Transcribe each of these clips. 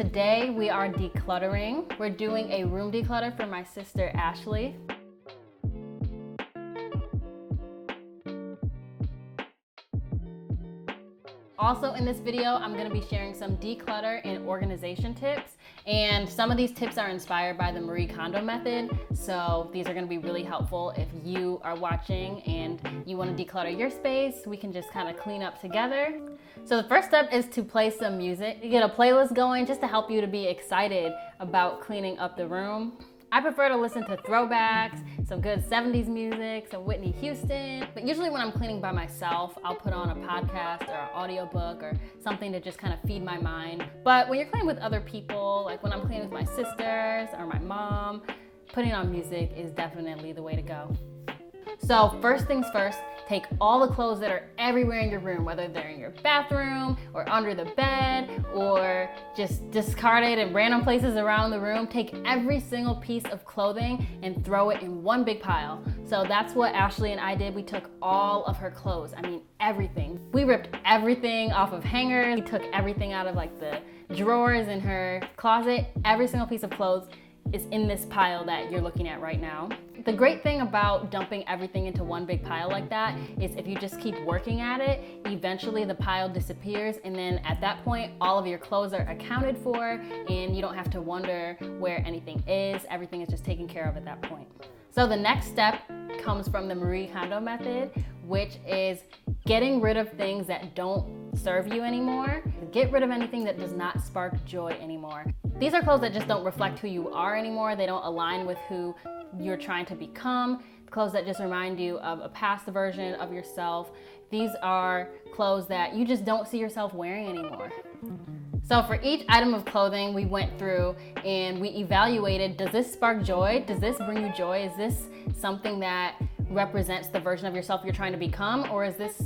Today we are decluttering. We're doing a room declutter for my sister Ashli. Also in this video, I'm going to be sharing some declutter and organization tips, and some of these tips are inspired by the Mari Kondo Method, so these are going to be really helpful if you are watching and you want to declutter your space. We can just kind of clean up together. So the first step is to play some music. You get a playlist going just to help you to be excited about cleaning up the room. I prefer to listen to throwbacks, some good 70s music, some Whitney Houston. But usually when I'm cleaning by myself, I'll put on a podcast or an audiobook or something to just kind of feed my mind. But when you're cleaning with other people, like when I'm cleaning with my sisters or my mom, putting on music is definitely the way to go. So first things first, take all the clothes that are everywhere in your room, whether they're in your bathroom or under the bed or just discarded in random places around the room. Take every single piece of clothing and throw it in one big pile. So that's what Ashli and I did. We took all of her clothes. I mean, everything. We ripped everything off of hangers. We took everything out of like the drawers in her closet. Every single piece of clothes is in this pile that you're looking at right now. The great thing about dumping everything into one big pile like that is if you just keep working at it, eventually the pile disappears, and then at that point all of your clothes are accounted for and you don't have to wonder where anything is. Everything is just taken care of at that point. So the next step comes from the Mari Kondo Method, which is getting rid of things that don't serve you anymore. Get rid of anything that does not spark joy anymore. These are clothes that just don't reflect who you are anymore. They don't align with who you're trying to become. Clothes that just remind you of a past version of yourself. These are clothes that you just don't see yourself wearing anymore. So for each item of clothing, we went through and we evaluated, does this spark joy? Does this bring you joy? Is this something that represents the version of yourself you're trying to become? Or does this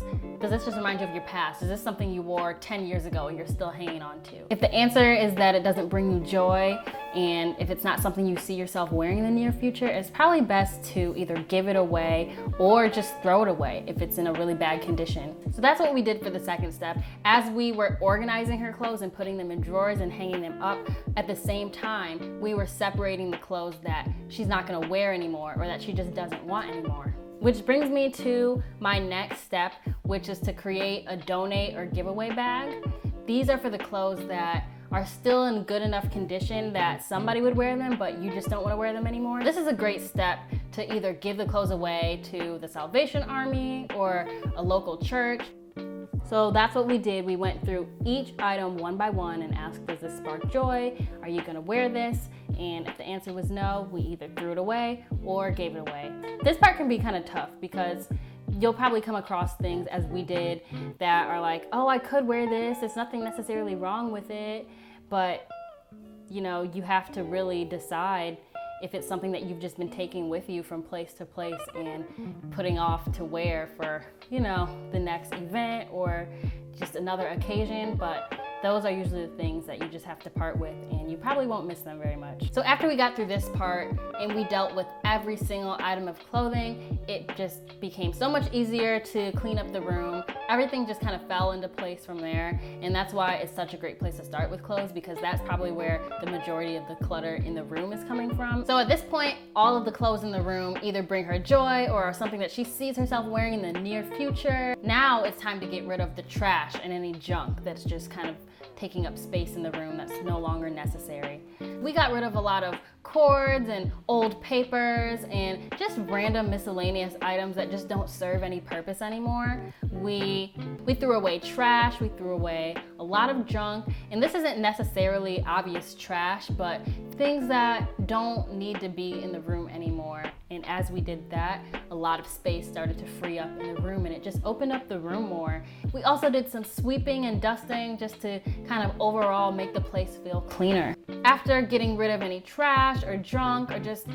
just remind you of your past? Is this something you wore 10 years ago and you're still hanging on to? If the answer is that it doesn't bring you joy, and if it's not something you see yourself wearing in the near future, it's probably best to either give it away or just throw it away if it's in a really bad condition. So that's what we did for the second step. As we were organizing her clothes and putting them in drawers and hanging them up, at the same time, we were separating the clothes that she's not gonna wear anymore or that she just doesn't want anymore. Which brings me to my next step, which is to create a donate or giveaway bag. These are for the clothes that are still in good enough condition that somebody would wear them, but you just don't want to wear them anymore. This is a great step to either give the clothes away to the Salvation Army or a local church. So that's what we did. We went through each item one by one and asked, does this spark joy? Are you gonna wear this? And if the answer was no, we either threw it away or gave it away. This part can be kind of tough because you'll probably come across things, as we did, that are like, oh, I could wear this. There's nothing necessarily wrong with it. But, you know, you have to really decide if it's something that you've just been taking with you from place to place and putting off to wear for, you know, the next event or just another occasion. But those are usually the things that you just have to part with, and you probably won't miss them very much. So after we got through this part and we dealt with every single item of clothing, it just became so much easier to clean up the room. Everything just kind of fell into place from there, and that's why it's such a great place to start with clothes, because that's probably where the majority of the clutter in the room is coming from. So at this point, all of the clothes in the room either bring her joy or are something that she sees herself wearing in the near future. Now it's time to get rid of the trash and any junk that's just kind of taking up space in the room that's no longer necessary. We got rid of a lot of cords and old papers and just random miscellaneous items that just don't serve any purpose anymore. We threw away trash, we threw away a lot of junk, and this isn't necessarily obvious trash, but things that don't need to be in the room anymore. And as we did that, a lot of space started to free up in the room, and it just opened up the room more. We also did some sweeping and dusting just to kind of overall make the place feel cleaner. After getting rid of any trash or junk or just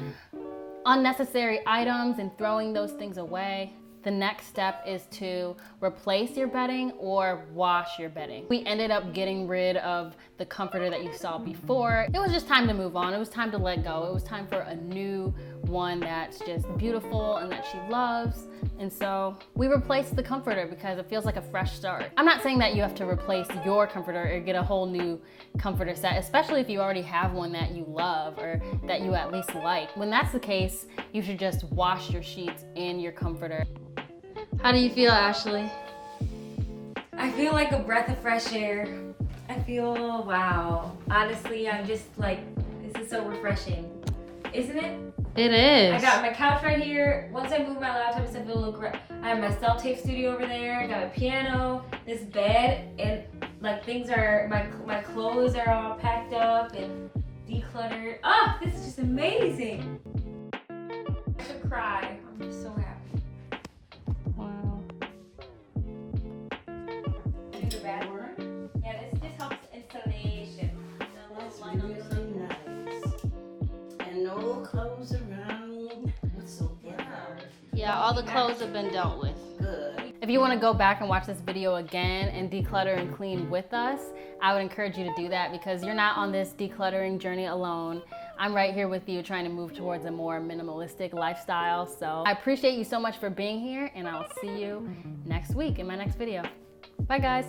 unnecessary items and throwing those things away, the next step is to replace your bedding or wash your bedding. We ended up getting rid of the comforter that you saw before. It was just time to move on. It was time to let go. It was time for a new one that's just beautiful and that she loves. And so we replaced the comforter because it feels like a fresh start. I'm not saying that you have to replace your comforter or get a whole new comforter set, especially if you already have one that you love or that you at least like. When that's the case, you should just wash your sheets and your comforter. How do you feel, Ashli? I feel like a breath of fresh air. I feel, wow. Honestly, I'm just like, this is so refreshing. Isn't it? It is. I got my couch right here. Once I move my laptop, it's gonna look right. I have my self-tape studio over there. I got a piano, this bed, and like things are, my clothes are all packed up and decluttered. Oh, this is just amazing. I should cry. I'm just so happy. Wow. Do the bad work? Yeah, this helps installation. That's really nice. And no clothes around whatsoever. Yeah, all the clothes have been dealt with. Good. If you want to go back and watch this video again and declutter and clean with us, I would encourage you to do that because you're not on this decluttering journey alone. I'm right here with you trying to move towards a more minimalistic lifestyle. So I appreciate you so much for being here, and I'll see you next week in my next video. Bye guys.